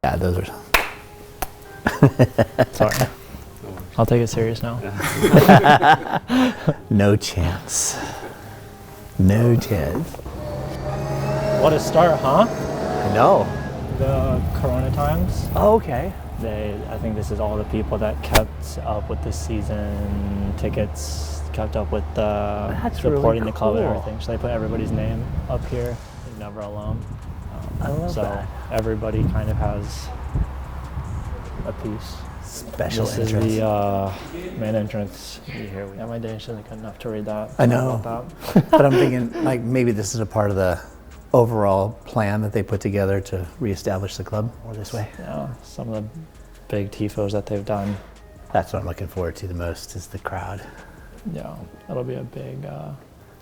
Yeah, those are. Sorry. I'll take it serious now. No chance. No chance. What a start, huh? I know. The Corona times. Oh, okay. I think this is all the people that kept up with the season tickets, kept up with supporting really the club and cool. everything. So they put everybody's name up here. You're never alone. I love that. Everybody kind of has a piece. Special This interest. is the main entrance. Here we have my Danish isn't good enough to read that. I know. About that. But I'm thinking, like, maybe this is a part of the overall plan that they put together to reestablish the club more this way. Yeah, some of the big tifos that they've done. That's what I'm looking forward to the most, is the crowd. Yeah, that'll be a big.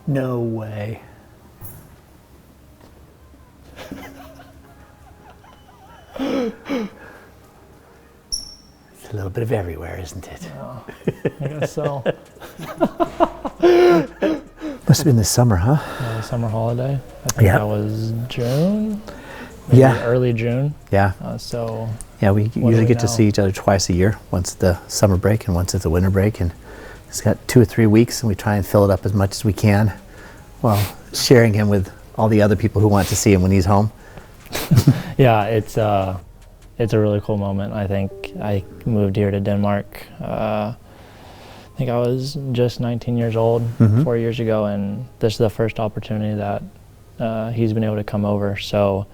No way. It's a little bit of everywhere, isn't it? Yeah, I guess so. Must have been this summer, huh? Yeah, the summer holiday. I think Yeah. that was June. Maybe Yeah. Early June. Yeah. Yeah, we usually get to see each other twice a year, once at the summer break and once at the winter break. And it's got 2 or 3 weeks, and we try and fill it up as much as we can while sharing him with all the other people who want to see him when he's home. Yeah, it's a really cool moment. I think I moved here to Denmark. I think I was just 19 years old 4 years ago, and this is the first opportunity that he's been able to come over. So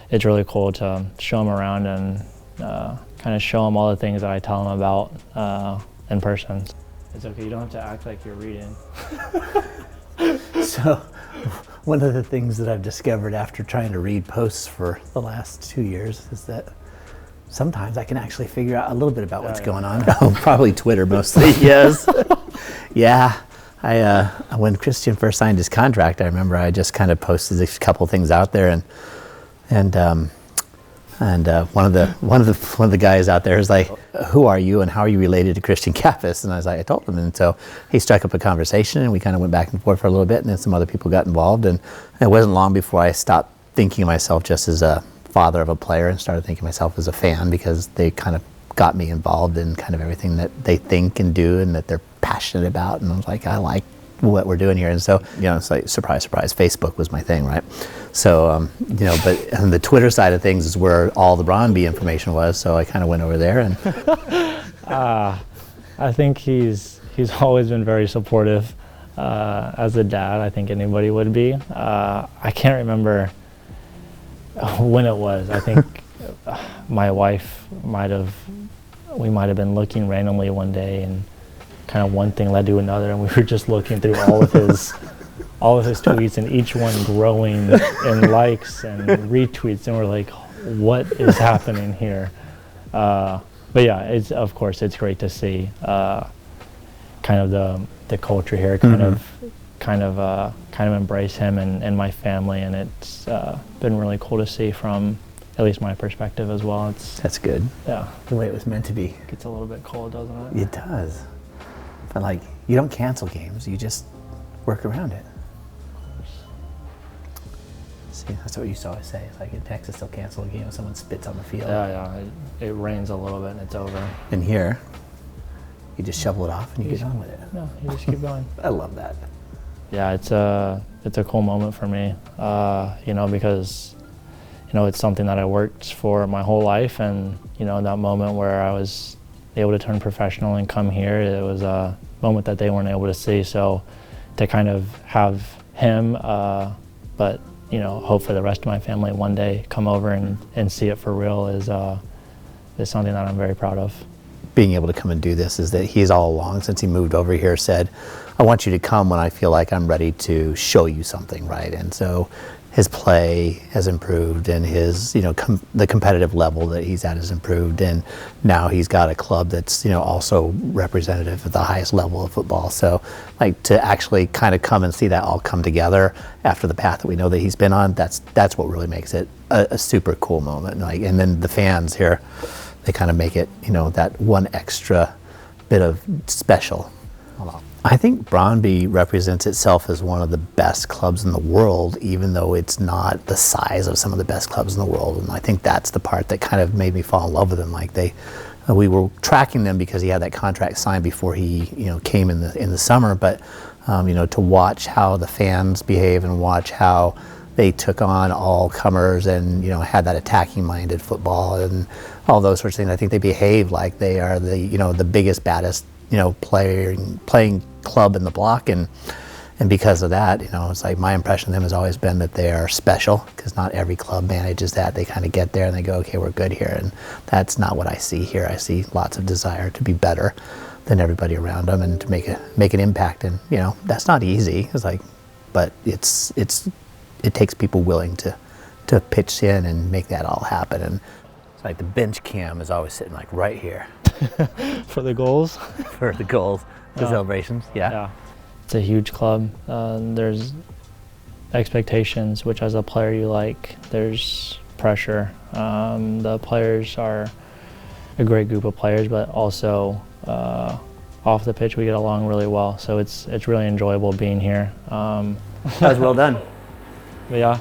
it's really cool to show him around and kind of show him all the things that I tell him about in person. It's okay, you don't have to act like you're reading. So one of the things that I've discovered after trying to read posts for the last 2 years is that sometimes I can actually figure out a little bit about what's going on. Probably Twitter mostly, yes. Yeah, when Christian first signed his contract, I remember I just kind of posted a couple things out there, and one of the guys out there is like, "Who are you and how are you related to Christian Cappis?" And I was like, I told him, and so he struck up a conversation, and we kind of went back and forth for a little bit, and then some other people got involved, and it wasn't long before I stopped thinking of myself just as a father of a player and started thinking of myself as a fan, because they kind of got me involved in kind of everything that they think and do and that they're passionate about, and I was like, I like what we're doing here. And so, it's like, surprise, surprise, Facebook was my thing, right? So, but on the Twitter side of things is where all the Brøndby information was, so I kind of went over there. And I think he's always been very supportive. As a dad, I think anybody would be. I can't remember when it was. I think my wife we might have been looking randomly one day, and kind of one thing led to another, and we were just looking through all of his tweets, and each one growing in likes and retweets, and we're like, what is happening here? But yeah, of course it's great to see kind of the culture here kind of embrace him and my family, and it's been really cool to see from at least my perspective as well. That's good. Yeah, the way it was meant to be. Gets a little bit cold, doesn't it? It does. But like, you don't cancel games, you just work around it. See, that's what you used to always say. Like in Texas, they'll cancel a game if someone spits on the field. Yeah. It rains a little bit and it's over. And here, you just shovel it off and you get on with it. No, you just keep going. I love that. Yeah, it's a cool moment for me, because it's something that I worked for my whole life, and that moment where I was able to turn professional and come here, it was a moment that they weren't able to see. So to kind of have him, but hopefully the rest of my family one day come over and see it for real is something that I'm very proud of. Being able to come and do this is that he's all along, since he moved over here, said, I want you to come when I feel like I'm ready to show you something, right? And so his play has improved, and his, the competitive level that he's at has improved, and now he's got a club that's, also representative at the highest level of football. So, like, to actually kind of come and see that all come together after the path that we know that he's been on, that's what really makes it a super cool moment. Like, and then the fans here, they kind of make it, that one extra bit of special. Hold on. I think Brøndby represents itself as one of the best clubs in the world, even though it's not the size of some of the best clubs in the world. And I think that's the part that kind of made me fall in love with them. Like we were tracking them because he had that contract signed before he, came in the summer. But to watch how the fans behave and watch how they took on all comers and had that attacking-minded football and all those sorts of things. I think they behave like they are the biggest, baddest playing club in the block, and because of that, it's like my impression of them has always been that they are special, because not every club manages that. They kind of get there and they go, okay, we're good here, and that's not what I see here. I see lots of desire to be better than everybody around them and to make an impact, and that's not easy. It's like, but it takes people willing to pitch in and make that all happen. And it's like the bench cam is always sitting like right here. For the goals? For the goals, the celebrations, yeah. It's a huge club. There's expectations, which as a player you like. There's pressure. The players are a great group of players, but also off the pitch we get along really well. So it's really enjoyable being here. That was well done. But yeah.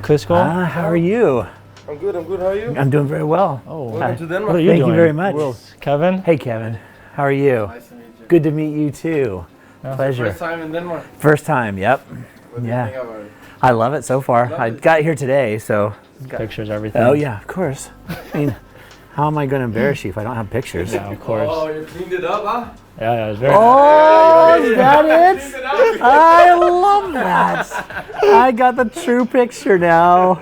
Kusko? How are you? I'm good. How are you? I'm doing very well. Oh, Welcome to Denmark. what are you Thank doing? you very much. Kevin? Hey, Kevin. How are you? Nice to meet you. Good to meet you too. Pleasure. First time in Denmark. First time, yep. What do you think about it? I love it so far. Love I it. got here today, so. Pictures, everything. Oh yeah, of course. I mean, how am I going to embarrass you if I don't have pictures? Yeah, of course. Oh, you cleaned it up, huh? Yeah, it was very Oh, is that it? Cleaned it up. I love that. I got the true picture now.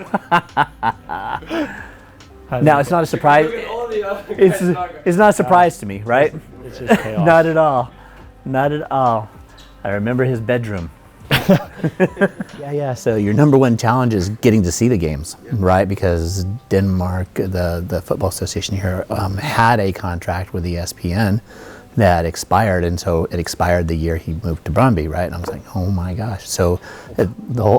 Now it's not a surprise. Look at all the other guys talking. It's not a surprise to me, right? It's just chaos. Not at all. Not at all. I remember his bedroom. Yeah. So your number one challenge is getting to see the games, right? Because Denmark, the football association here, had a contract with ESPN that expired, and so it expired the year he moved to Brøndby, right? And I was like, oh my gosh. So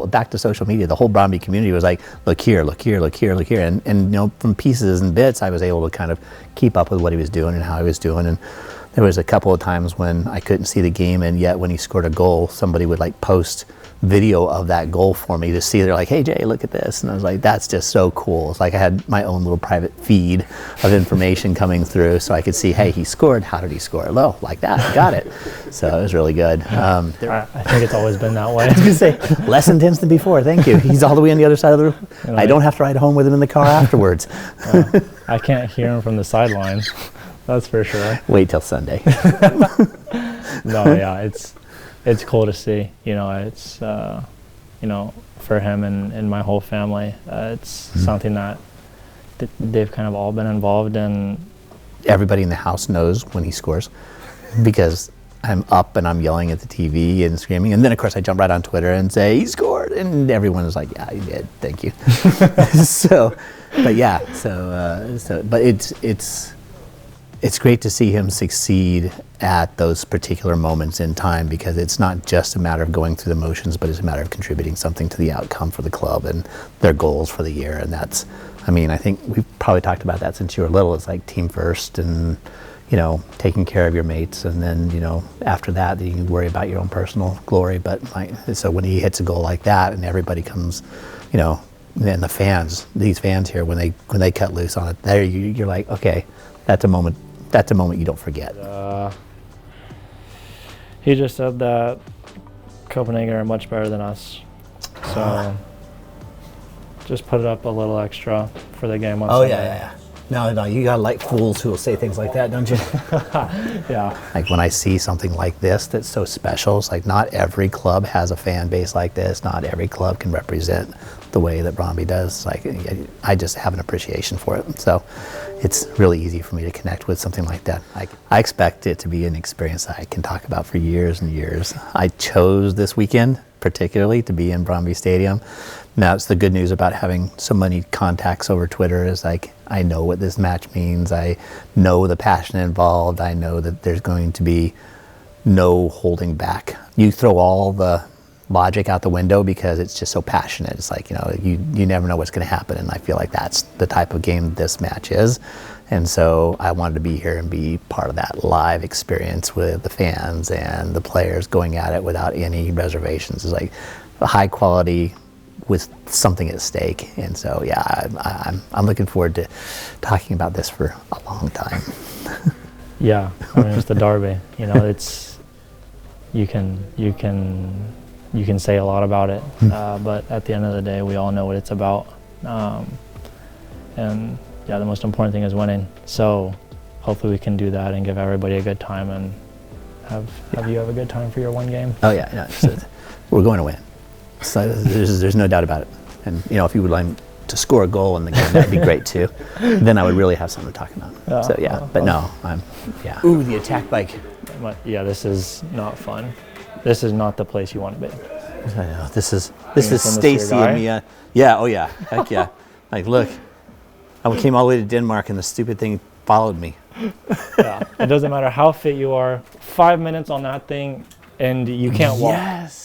back to social media, the whole Brøndby community was like, look here, and from pieces and bits, I was able to kind of keep up with what he was doing and how he was doing. And there was a couple of times when I couldn't see the game, and yet when he scored a goal, somebody would like post video of that goal for me to see. They're like, hey Jay, look at this. And I was like, that's just so cool. It's like I had my own little private feed of information coming through so I could see, hey, he scored. How did he score? Oh, like that. Got it. So it was really good. I think it's always been that way. I was going to say, less intense than before. Thank you. He's all the way on the other side of the room. I don't have to ride home with him in the car afterwards. I can't hear him from the sideline. That's for sure. Wait till Sunday. No, yeah, it's cool to see. It's for him and my whole family. It's something that they've kind of all been involved in. Everybody in the house knows when he scores because I'm up and I'm yelling at the TV and screaming, and then of course I jump right on Twitter and say he scored, and everyone is like, yeah, he did, thank you. But it's great to see him succeed at those particular moments in time, because it's not just a matter of going through the motions, but it's a matter of contributing something to the outcome for the club and their goals for the year. And that's, I think we've probably talked about that since you were little. It's like team first and, taking care of your mates. And then, after that, you can worry about your own personal glory. But so when he hits a goal like that and everybody comes, and the fans, these fans here, when they cut loose on it, there you're like, okay, that's a moment you don't forget. He just said that Copenhagen are much better than us. So just put it up a little extra for the game on Sunday. Yeah. No, you gotta like fools who will say things like that, don't you? Yeah. Like when I see something like this that's so special, it's like not every club has a fan base like this. Not every club can represent the way that Brøndby does. Like I just have an appreciation for it. So it's really easy for me to connect with something like that. I expect it to be an experience I can talk about for years and years. I chose this weekend particularly to be in Brøndby Stadium. Now, it's the good news about having so many contacts over Twitter is like, I know what this match means. I know the passion involved. I know that there's going to be no holding back. You throw all the logic out the window because it's just so passionate. It's like, you never know what's going to happen. And I feel like that's the type of game this match is. And so I wanted to be here and be part of that live experience with the fans and the players going at it without any reservations. It's like a high quality with something at stake. And so, yeah, I'm looking forward to talking about this for a long time. Yeah, I mean, it's the derby. You know, it's you can say a lot about it, but at the end of the day, we all know what it's about. And yeah, the most important thing is winning. So hopefully we can do that and give everybody a good time and have you have a good time for your one game. Oh yeah, no, we're going to win. So there's no doubt about it. And you know, if you would like to score a goal in the game, that'd be great too. Then I would really have something to talk about. So yeah, but no, yeah. Ooh, the attack bike. Yeah, this is not fun. This is not the place you want to be. I know, this is Stacy and me. Yeah, oh yeah, heck yeah. Like, look, I came all the way to Denmark and the stupid thing followed me. Yeah, it doesn't matter how fit you are. 5 minutes on that thing, and you can't walk. Yes.